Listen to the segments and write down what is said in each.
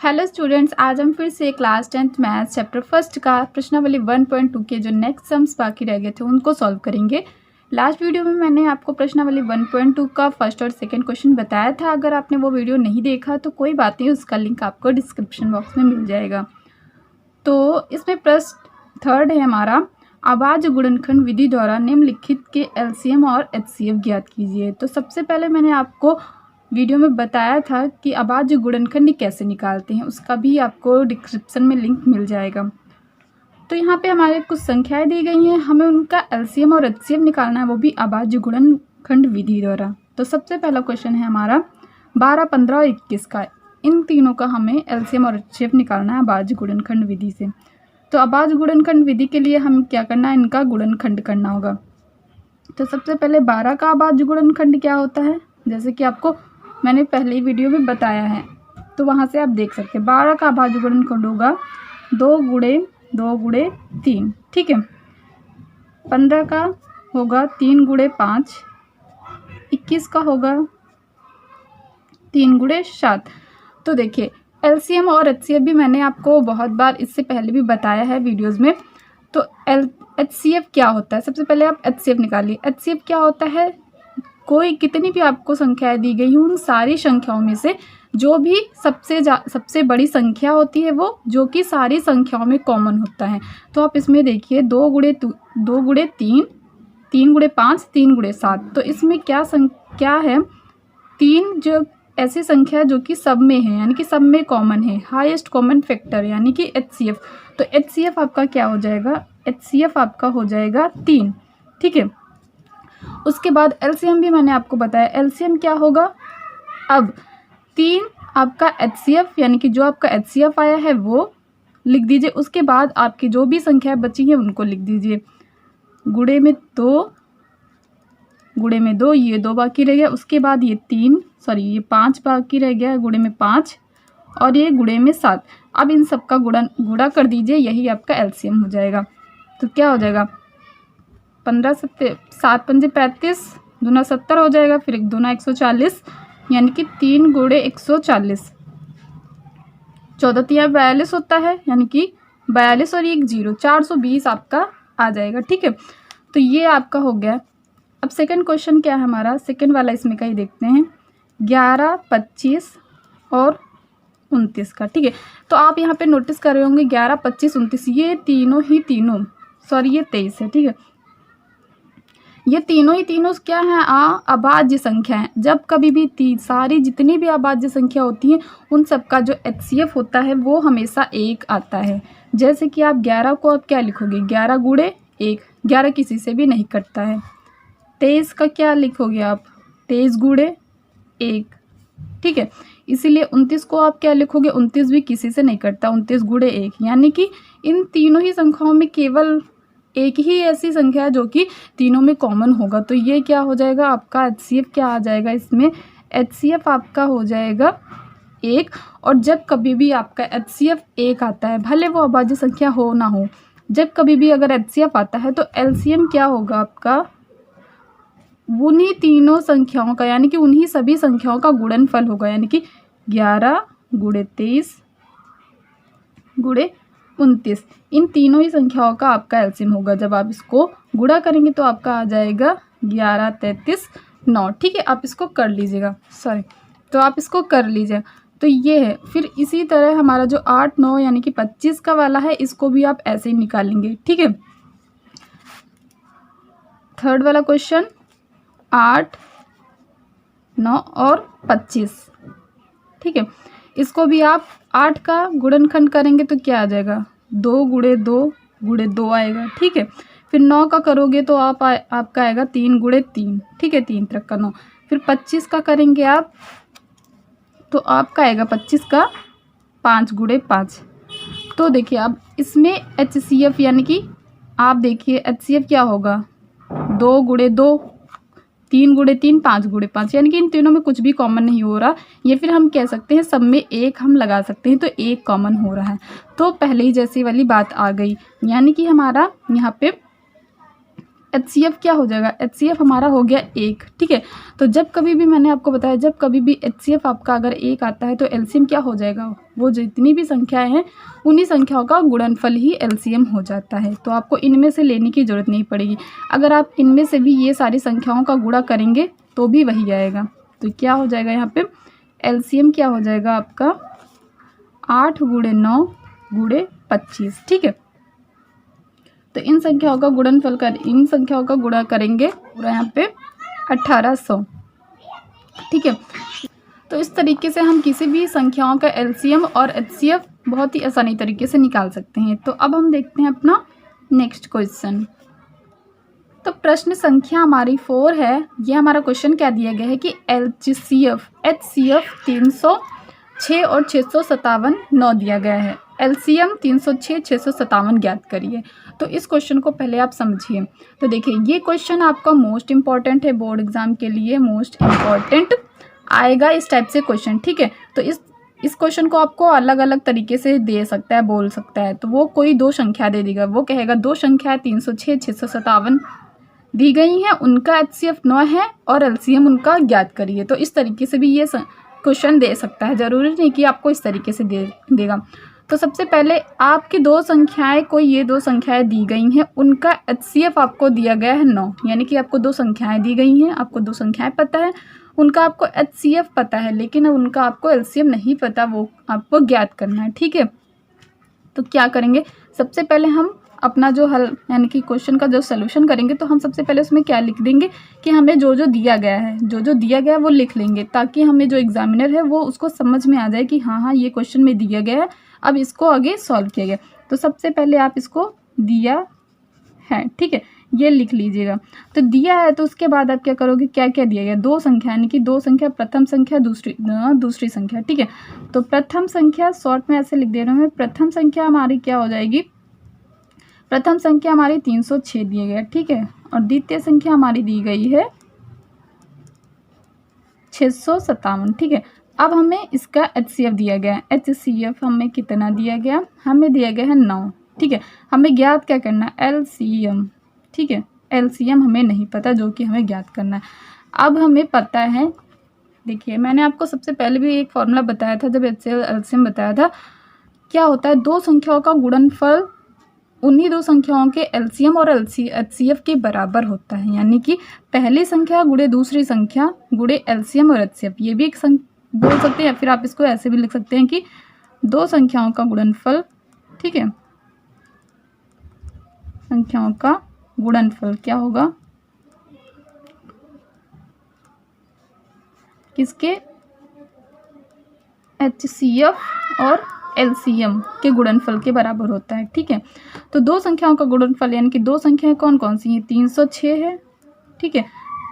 Hello students, आज हम फिर से class 10th maths chapter first का प्रश्नावली 1.2 के जो नेक्स्ट सम्स बाकी रह गए थे उनको सॉल्व करेंगे। लास्ट वीडियो में मैंने आपको प्रश्नावली 1.2 का फर्स्ट और सेकंड क्वेश्चन बताया था। अगर आपने वो वीडियो नहीं देखा तो कोई बात नहीं, उसका लिंक आपको डिस्क्रिप्शन बॉक्स में मिल जाएगा। तो इसमें प्रश्न थर्ड है हमारा, अभाज्य गुणनखंड विधि द्वारा निम्नलिखित के एलसीएम और एचसीएफ ज्ञात कीजिए। तो सबसे पहले मैंने आपको वीडियो में बताया था कि अभाज्य गुणनखंड कैसे निकालते हैं, उसका भी आपको डिस्क्रिप्शन में लिंक मिल जाएगा। तो यहाँ पे हमारे कुछ संख्याएं दी गई हैं, हमें उनका एलसीएम और एचसीएफ निकालना है, वो भी अभाज्य गुणनखंड विधि द्वारा। तो सबसे पहला क्वेश्चन है हमारा 12, 15 और 21 का। इन तीनों का हमें एलसीएम और एचसीएफ निकालना है अभाज्य गुणनखंड विधि से। तो अभाज्य गुणनखंड विधि के लिए हम क्या करना है, इनका गुणनखंड करना होगा। तो सबसे पहले 12 का अभाज्य गुणनखंड क्या होता है, जैसे कि आपको मैंने पहले वीडियो में बताया है, तो वहाँ से आप देख सकते हैं। 12 का अभाज्य गुणनखंड होगा 2 गुणे 3, ठीक है। 15 का होगा 3 गुणे 5, 21 का होगा 3 गुणे 7। तो देखिए एलसीएम और एचसीएफ भी मैंने आपको बहुत बार इससे पहले भी बताया है वीडियोस में। तो एचसीएफ क्या होता है, सबसे पहले आप एचसीएफ निकालिए। एचसीएफ क्या होता है, कोई कितनी भी आपको संख्याएं दी गई हैं उन सारी संख्याओं में से जो भी सबसे बड़ी संख्या होती है, वो जो कि सारी संख्याओं में कॉमन होता है। तो आप इसमें देखिए 2 गुणे 3, 3 गुणे 5, 3 गुणे 7। तो इसमें क्या है, 3 जो ऐसी संख्या जो कि सब में है, यानी कि सब में कॉमन है, हाईएस्ट कॉमन फैक्टर यानी कि एचसीएफ। तो एचसीएफ आपका क्या हो जाएगा, एचसीएफ आपका हो जाएगा 3, ठीक है। उसके बाद एलसीएम भी मैंने आपको बताया, एलसीएम क्या होगा। अब 3 आपका एचसीएफ यानी कि जो आपका एचसीएफ आया है वो लिख दीजिए। उसके बाद आपकी जो भी संख्याएं बची हैं उनको लिख दीजिए। गुणे में 2, ये 2 बाकी रह गया। उसके बाद ये 5 बाकी रह गया, गुणे में 5, और ये गुणे में 7। अब इन सब का गुणा कर दीजिए, यही आपका एलसीएम हो जाएगा। तो क्या हो जाएगा, 15 7 पंजे 35, दूना 70 हो जाएगा, फिर 1 दूना 140, यानी कि 3 गुणे 140, 14 तिया 42 होता है, यानी कि 42 और 1 0, 420 आपका आ जाएगा, ठीक है। तो ये आपका हो गया। अब सेकंड क्वेश्चन क्या है हमारा, सेकंड वाला इसमें का ही देखते हैं, 11, 25 और 29 का, ठीक है। तो आप यहाँ पे नोटिस कर रहे होंगे 11, 25, 29 ये तीनों, ये 23 है, ठीक है। ये तीनों क्या है, अभाज्य संख्या है। जब कभी भी सारी जितनी भी अभाज्य संख्या होती हैं उन सब का जो एचसीएफ होता है वो हमेशा 1 आता है। जैसे कि आप 11 को आप क्या लिखोगे, 11 गुणे 1, 11 किसी से भी नहीं कटता है। 23 का क्या लिखोगे आप, 23 गुणे 1, ठीक है। इसीलिए 29 को आप क्या लिखोगे, 29 भी किसी से नहीं कटता, 29 गुणे 1, यानी कि इन तीनों ही संख्याओं में केवल एक ही ऐसी संख्या है जो कि तीनों में कॉमन होगा। तो ये क्या हो जाएगा आपका एचसीएफ, क्या आ जाएगा इसमें, एचसीएफ आपका हो जाएगा 1। और जब कभी भी आपका एचसीएफ 1 आता है, भले वो अभाज्य संख्या हो ना हो, जब कभी भी अगर एचसीएफ आता है तो एलसीएम क्या होगा आपका, उन्हीं तीनों संख्याओं का यानी कि उन्हीं सभी संख्याओं का गुणनफल होगा, यानी कि 11 गुणे 23 गुणे 29, इन तीनों ही संख्याओं का आपका एलसीएम होगा। जब आप इसको गुणा करेंगे तो आपका आ जाएगा 11, 33, 9, ठीक है। आप इसको कर लीजिएगा, तो आप इसको कर लीजिए। तो ये है। फिर इसी तरह हमारा जो 8, 9 यानी कि 25 का वाला है, इसको भी आप ऐसे ही निकालेंगे, ठीक है। थर्ड वाला क्वेश्चन 8, 9 और 25, ठीक है। इसको भी आप 8 का गुणनखंड करेंगे तो क्या आ जाएगा, 2 गुणे 2 आएगा, ठीक है। फिर 9 का करोगे तो आपका आएगा 3 गुणे 3, ठीक है, 3 तरह का 9। फिर 25 का करेंगे आप तो आपका आएगा 25 का 5 गुणे 5। तो देखिए अब इसमें एचसीएफ यानी कि आप देखिए एचसीएफ क्या होगा, 2 गुणे 2, 3 गुणे 3, 5 गुणे 5, यानी कि इन तीनों में कुछ भी कॉमन नहीं हो रहा। ये फिर हम कह सकते हैं सब में 1 हम लगा सकते हैं, तो 1 कॉमन हो रहा है। तो पहले ही जैसी वाली बात आ गई, यानी कि हमारा यहाँ पे HCF क्या हो जाएगा, HCF हमारा हो गया 1, ठीक है। तो जब कभी भी मैंने आपको बताया, जब कभी भी HCF आपका अगर 1 आता है तो LCM क्या हो जाएगा, वो जितनी भी संख्याएं हैं उन्हीं संख्याओं का गुणनफल ही LCM हो जाता है। तो आपको इनमें से लेने की ज़रूरत नहीं पड़ेगी। अगर आप इनमें से भी ये सारी संख्याओं का गुणा करेंगे तो भी वही आएगा। तो क्या हो जाएगा यहाँ पे, LCM क्या हो जाएगा आपका 8 × 9 × 25, ठीक है। तो इन संख्याओं का गुणा करेंगे पूरा यहाँ पे 1800, ठीक है। तो इस तरीके से हम किसी भी संख्याओं का LCM और HCF बहुत ही आसानी तरीके से निकाल सकते हैं। तो अब हम देखते हैं अपना नेक्स्ट क्वेश्चन। तो प्रश्न संख्या हमारी 4 है। ये हमारा क्वेश्चन क्या दिया गया है कि HCF 306 और 657 9 दिया गया है। LCM 306 657 ज्ञात करिए। तो इस क्वेश्चन को पहले आप समझिए। तो देखिए, ये क्वेश्चन आपका मोस्ट इम्पॉर्टेंट है, बोर्ड एग्जाम के लिए मोस्ट इम्पॉर्टेंट आएगा इस टाइप से क्वेश्चन, ठीक है। तो इस क्वेश्चन को आपको अलग अलग तरीके से दे सकता है, बोल सकता है। तो वो कोई 2 संख्या दे देगा, वो कहेगा 2 संख्या 306 657 दी गई हैं, उनका HCF 9 है और LCM उनका ज्ञात करिए। तो इस तरीके से भी ये क्वेश्चन दे सकता है, ज़रूरी नहीं कि आपको इस तरीके से देगा। तो सबसे पहले आपकी 2 संख्याएं, कोई ये 2 संख्याएं दी गई हैं, उनका HCF आपको दिया गया है 9, यानी कि आपको 2 संख्याएं दी गई हैं, आपको 2 संख्याएं पता है, उनका आपको HCF पता है, लेकिन उनका आपको LCM नहीं पता, वो आपको ज्ञात करना है, ठीक है। तो क्या करेंगे, सबसे पहले हम अपना जो हल यानी कि क्वेश्चन का जो सलूशन करेंगे, तो हम सबसे पहले उसमें क्या लिख देंगे कि हमें जो दिया गया है, जो दिया गया है वो लिख लेंगे, ताकि हमें जो एग्जामिनर है वो उसको समझ में आ जाए कि हाँ ये क्वेश्चन में दिया गया है, अब इसको आगे सॉल्व किया गया। तो सबसे पहले आप इसको दिया है, ठीक है, ये लिख लीजिएगा। तो दिया है तो उसके बाद आप क्या करोगे, क्या क्या दिया गया, 2 संख्या, यानी कि 2 संख्या, प्रथम संख्या दूसरी संख्या, ठीक है। तो प्रथम संख्या शॉर्ट में ऐसे लिख दे रहा हूँ मैं, प्रथम संख्या हमारी क्या हो जाएगी, प्रथम संख्या हमारी 306 दिया गया, ठीक है, और द्वितीय संख्या हमारी दी गई है 657, ठीक है। अब हमें इसका HCF दिया गया है, HCF हमें कितना दिया गया, हमें दिया गया है 9, ठीक है। हमें ज्ञात क्या करना है, LCM, ठीक है। LCM हमें नहीं पता, जो कि हमें ज्ञात करना है। अब हमें पता है, देखिए मैंने आपको सबसे पहले भी एक फॉर्मूला बताया था, जब LCM बताया था, क्या होता है, 2 संख्याओं का गुणनफल उन्हीं 2 संख्याओं के LCM और HCF के बराबर होता है, यानी कि पहली संख्या गुणे दूसरी संख्या गुणे LCM और HCF, ये भी एक बोल सकते हैं, या फिर आप इसको ऐसे भी लिख सकते हैं कि 2 संख्याओं का गुणनफल, ठीक है, संख्याओं का गुणनफल क्या होगा, किसके, HCF और LCM के गुणनफल के बराबर होता है, ठीक है। तो 2 संख्याओं का गुणनफल, यानी कि 2 संख्याएं कौन कौन सी हैं, 306 है, ठीक है,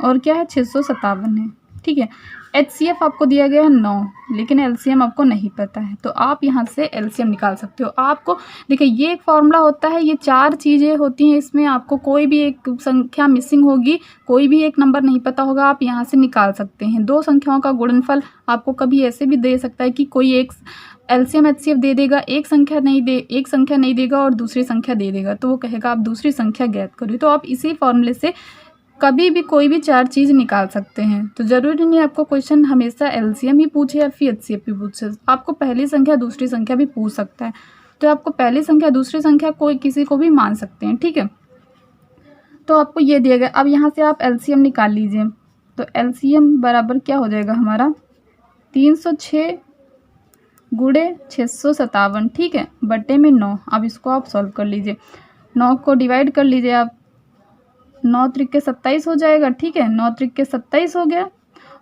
और क्या है 657 है, ठीक है। HCF आपको दिया गया है 9, लेकिन LCM आपको नहीं पता है, तो आप यहाँ से LCM निकाल सकते हो। आपको देखिए, ये एक फॉर्मूला होता है, ये 4 चीज़ें होती हैं, इसमें आपको कोई भी एक संख्या मिसिंग होगी, कोई भी एक नंबर नहीं पता होगा, आप यहाँ से निकाल सकते हैं। 2 संख्याओं का गुणनफल आपको कभी ऐसे भी दे सकता है कि कोई एक LCM HCF दे देगा, एक संख्या नहीं देगा और दूसरी संख्या दे देगा, तो वो कहेगा आप दूसरी संख्या ज्ञात करिए। तो आप इसी फॉर्मूले से कभी भी कोई भी 4 चीज़ निकाल सकते हैं। तो ज़रूरी नहीं आपको क्वेश्चन हमेशा LCM ही पूछे या फिर HCF भी पूछे, आपको पहली संख्या दूसरी संख्या भी पूछ सकता है। तो आपको पहली संख्या दूसरी संख्या कोई किसी को भी मान सकते हैं, ठीक है। तो आपको ये दिया गया, अब यहाँ से आप LCM निकाल लीजिए। तो LCM बराबर क्या हो जाएगा हमारा, 306 गुणे 657, ठीक है, बटे में 9। अब इसको आप सॉल्व कर लीजिए, 9 को डिवाइड कर लीजिए आप, 9 त्रिक 27 हो जाएगा, ठीक है, 9 त्रिक 27 हो गया,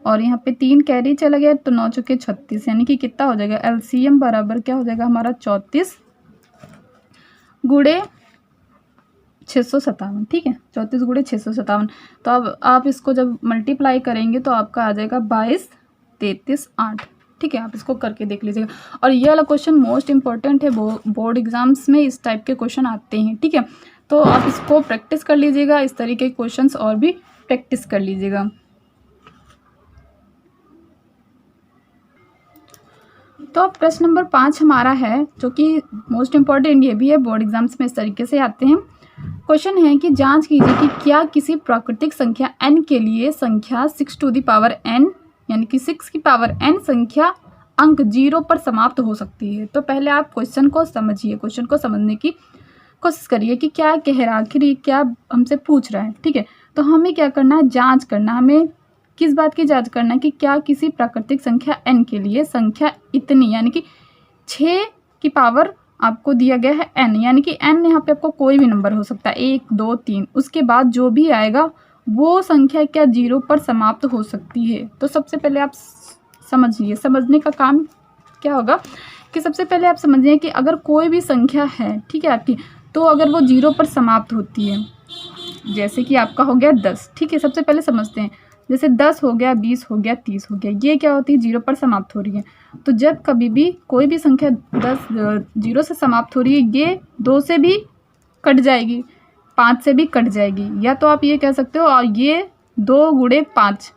और यहाँ पे 3 कैरी चला गया, तो 9 चौके 36, यानी कि कितना हो जाएगा, LCM बराबर क्या हो जाएगा हमारा 34 गुणे 657, ठीक है, 34 गुणे 657। तो अब आप इसको जब मल्टीप्लाई करेंगे तो आपका आ जाएगा 22 33 8, ठीक है। आप इसको करके देख लीजिएगा। और ये वाला क्वेश्चन मोस्ट इंपॉर्टेंट है, बोर्ड एग्जाम्स में इस टाइप के क्वेश्चन आते हैं, ठीक है। तो आप इसको प्रैक्टिस कर लीजिएगा, इस तरीके के क्वेश्चंस और भी प्रैक्टिस कर लीजिएगा। तो अब प्रश्न नंबर 5 हमारा है, जो कि मोस्ट इम्पॉर्टेंट ये भी है, बोर्ड एग्जाम्स में इस तरीके से आते हैं। क्वेश्चन है कि जांच कीजिए कि क्या किसी प्राकृतिक संख्या n के लिए संख्या 6 टू द पावर n यानी कि 6 की पावर n संख्या अंक 0 पर समाप्त हो सकती है। तो पहले आप क्वेश्चन को समझिए, क्वेश्चन को समझने की कोशिश करिए कि क्या कह रहा है, आखिर ये क्या हमसे पूछ रहा है। ठीक है, तो हमें क्या करना है, जांच करना। हमें किस बात की जांच करना है कि क्या किसी प्राकृतिक संख्या n के लिए संख्या इतनी यानी कि 6 की पावर आपको दिया गया है n, यानी कि n यहाँ पे आपको कोई भी नंबर हो सकता है 1 2 3, उसके बाद जो भी आएगा वो संख्या क्या 0 पर समाप्त हो सकती है। तो सबसे पहले आप समझिए, समझने का काम क्या होगा कि सबसे पहले आप समझिए कि अगर कोई भी संख्या है, ठीक है आपकी, तो अगर वो 0 पर समाप्त होती है, जैसे कि आपका हो गया 10, ठीक है, सबसे पहले समझते हैं, जैसे 10 हो गया, 20 हो गया, 30 हो गया, ये क्या होती है 0 पर समाप्त हो रही है। तो जब कभी भी कोई भी संख्या 0 से समाप्त हो रही है, ये 2 से भी कट जाएगी, 5 से भी कट जाएगी, या तो आप ये कह सकते हो और ये 2 गुणे 5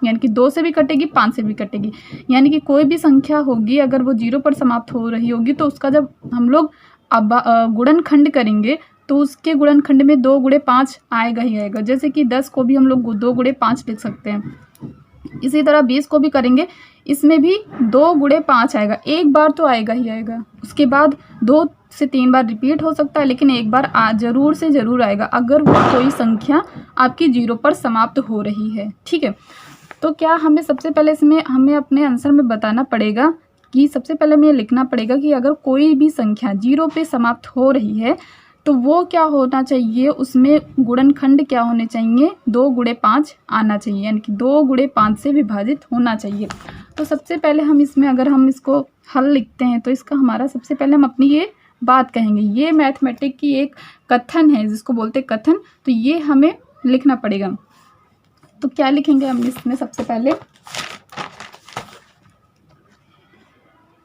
यानी कि 2 से भी कटेगी, 5 से भी कटेगी। यानी कि कोई भी संख्या होगी अगर वो 0 पर समाप्त हो रही होगी तो उसका जब हम लोग गुणनखंड करेंगे तो उसके गुणनखंड में 2 गुणे 5 आएगा ही आएगा। जैसे कि 10 को भी हम लोग 2 गुणे 5 लिख सकते हैं, इसी तरह 20 को भी करेंगे, इसमें भी 2 गुणे 5 आएगा, एक बार तो आएगा ही आएगा, उसके बाद 2 से 3 बार रिपीट हो सकता है, लेकिन एक बार ज़रूर से ज़रूर आएगा अगर वो कोई संख्या आपकी 0 पर समाप्त हो रही है। ठीक है, तो क्या हमें सबसे पहले इसमें हमें अपने आंसर में बताना पड़ेगा कि सबसे पहले हमें लिखना पड़ेगा कि अगर कोई भी संख्या 0 पे समाप्त हो रही है तो वो क्या होना चाहिए, उसमें गुणनखंड क्या होने चाहिए, 2 गुणे 5 आना चाहिए, यानी कि 2 गुणे 5 से विभाजित होना चाहिए। तो सबसे पहले हम इसमें अगर हम इसको हल लिखते हैं तो इसका हमारा सबसे पहले हम अपनी ये बात कहेंगे, ये मैथमेटिक की एक कथन है जिसको बोलते हैं कथन, तो ये हमें लिखना पड़ेगा। तो क्या लिखेंगे हम इसमें सबसे पहले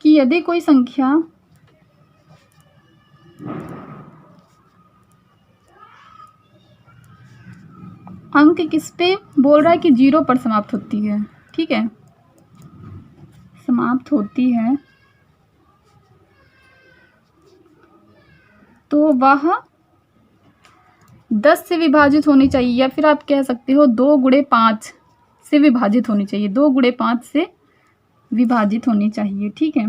कि यदि कोई संख्या अंक किस पे बोल रहा है कि 0 पर समाप्त होती है, ठीक है, समाप्त होती है, तो वह 10 से विभाजित होनी चाहिए, या फिर आप कह सकते हो 2 गुणे 5 से विभाजित होनी चाहिए, 2 गुणे 5 से विभाजित होनी चाहिए। ठीक है,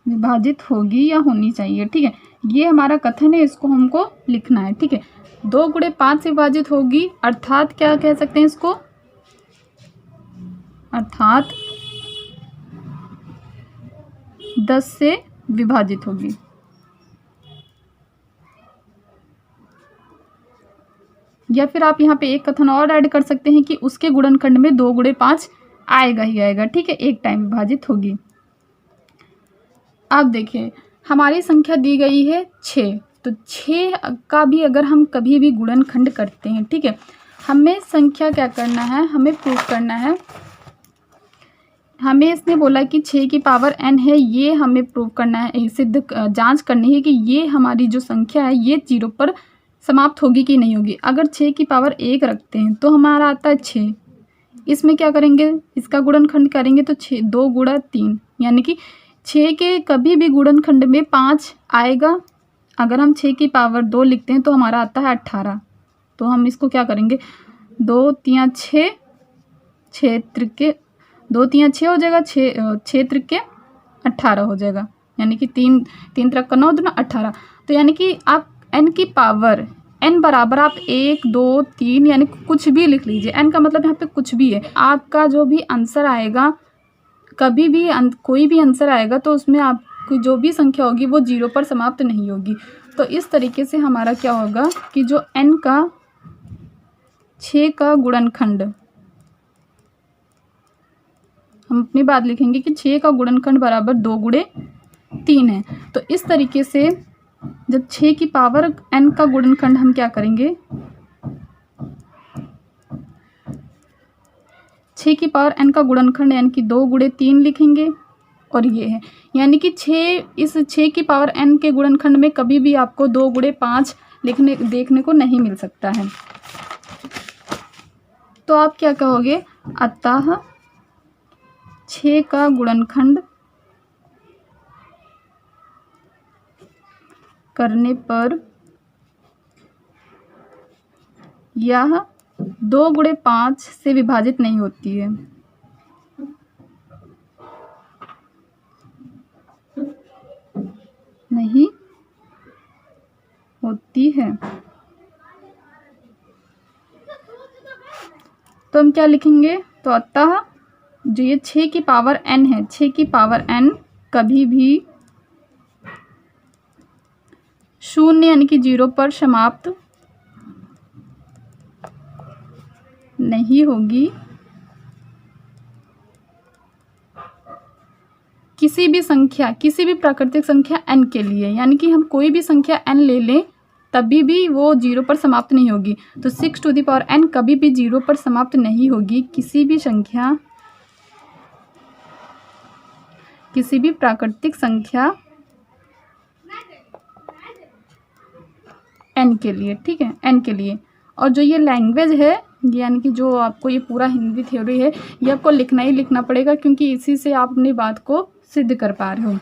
विभाजित होगी या होनी चाहिए। ठीक है, ये हमारा कथन है, इसको हमको लिखना है। ठीक है, 2 गुणे 5 से विभाजित होगी, अर्थात क्या कह सकते हैं इसको, अर्थात 10 से विभाजित होगी। या फिर आप यहाँ पे एक कथन और ऐड कर सकते हैं कि उसके गुणनखंड में 2 गुणे 5 आएगा ही आएगा। ठीक है, एक टाइम विभाजित होगी। अब देखिए हमारी संख्या दी गई है 6, तो 6 का भी अगर हम कभी भी गुणनखंड करते हैं, ठीक है, हमें संख्या क्या करना है, हमें प्रूफ करना है, हमें इसने बोला कि 6 की पावर n है, ये हमें प्रूव करना है, सिद्ध जांच करनी है कि ये हमारी जो संख्या है ये 0 पर समाप्त होगी कि नहीं होगी। अगर 6 की पावर 1 रखते हैं तो हमारा आता है 6, इसमें क्या करेंगे, इसका गुणनखंड करेंगे तो 6 2 गुणा 3, यानी कि 6 के कभी भी गुणनखंड में 5 आएगा। अगर हम 6 की पावर 2 लिखते हैं तो हमारा आता है 18, तो हम इसको क्या करेंगे, 2 3 6, 6 त्रिके 2 3 6 हो जाएगा, 6 त्रिके 18 हो जाएगा, यानी कि 3 त्रिक 9 दूना 18। तो यानी कि आप n की पावर n बराबर आप 1 2 3 यानी कुछ भी लिख लीजिए, n का मतलब यहाँ पे कुछ भी है। आपका जो भी आंसर आएगा, कभी भी कोई भी आंसर आएगा तो उसमें आपकी जो भी संख्या होगी वो 0 पर समाप्त नहीं होगी। तो इस तरीके से हमारा क्या होगा कि जो n का 6 का गुणनखंड, हम अपनी बात लिखेंगे कि 6 का गुणनखंड बराबर 2 गुणे 3 है। तो इस तरीके से जब 6 की पावर n का गुणनखंड हम क्या करेंगे, 6 की पावर n का गुणनखंड यानी कि 2 गुणे 3 लिखेंगे, और ये है यानी कि 6 की पावर n के गुणनखंड में कभी भी आपको 2 गुणे 5 देखने को नहीं मिल सकता है। तो आप क्या कहोगे, अतः 6 का गुणनखंड करने पर यह 2 गुणे 5 से विभाजित नहीं होती है। नहीं होती है। तो हम क्या लिखेंगे? तो अतः जो ये 6 की पावर n है, 6 की पावर n कभी भी 0 यानी कि 0 पर समाप्त नहीं होगी। किसी भी संख्या, किसी भी प्राकृतिक संख्या n के लिए, यानी कि हम कोई भी संख्या n ले लें तभी भी वो 0 पर समाप्त नहीं होगी। तो 6 टू द पावर n कभी भी 0 पर समाप्त नहीं होगी। किसी भी संख्या, किसी भी प्राकृतिक संख्या n के लिए, ठीक है, n के लिए। और जो ये लैंग्वेज है, यानी कि जो आपको ये पूरा हिंदी थ्योरी है, ये आपको लिखना ही लिखना पड़ेगा, क्योंकि इसी से आप अपनी बात को सिद्ध कर पा रहे हो,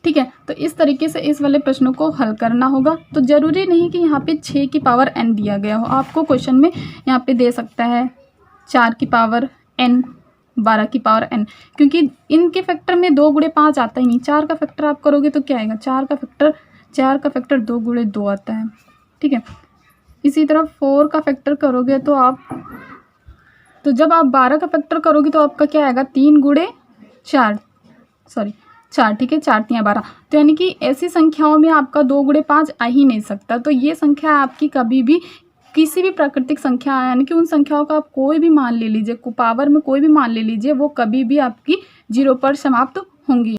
ठीक है। तो इस तरीके से इस वाले प्रश्नों को हल करना होगा। तो ज़रूरी नहीं कि यहाँ पे 6 की पावर n दिया गया हो, आपको क्वेश्चन में यहाँ पे दे सकता है 4 की पावर n, 12 की पावर n, क्योंकि इनके फैक्टर में 2 गुणे 5 आता ही नहीं। 4 का फैक्टर आप करोगे तो क्या आएगा? 4 का फैक्टर 2 गुणे 2 आता है, ठीक है। इसी तरह 4 का फैक्टर करोगे तो जब आप 12 का फैक्टर करोगे तो आपका क्या आएगा? 3 गुणे 4, ठीक है, 4 3 12। तो यानी कि ऐसी संख्याओं में आपका 2 गुणे 5 आ ही नहीं सकता। तो ये संख्या आपकी कभी भी, किसी भी प्राकृतिक संख्या, यानी कि उन संख्याओं का आप कोई भी मान ले लीजिए, पावर में कोई भी मान ले लीजिए, वो कभी भी आपकी 0 पर समाप्त होंगी।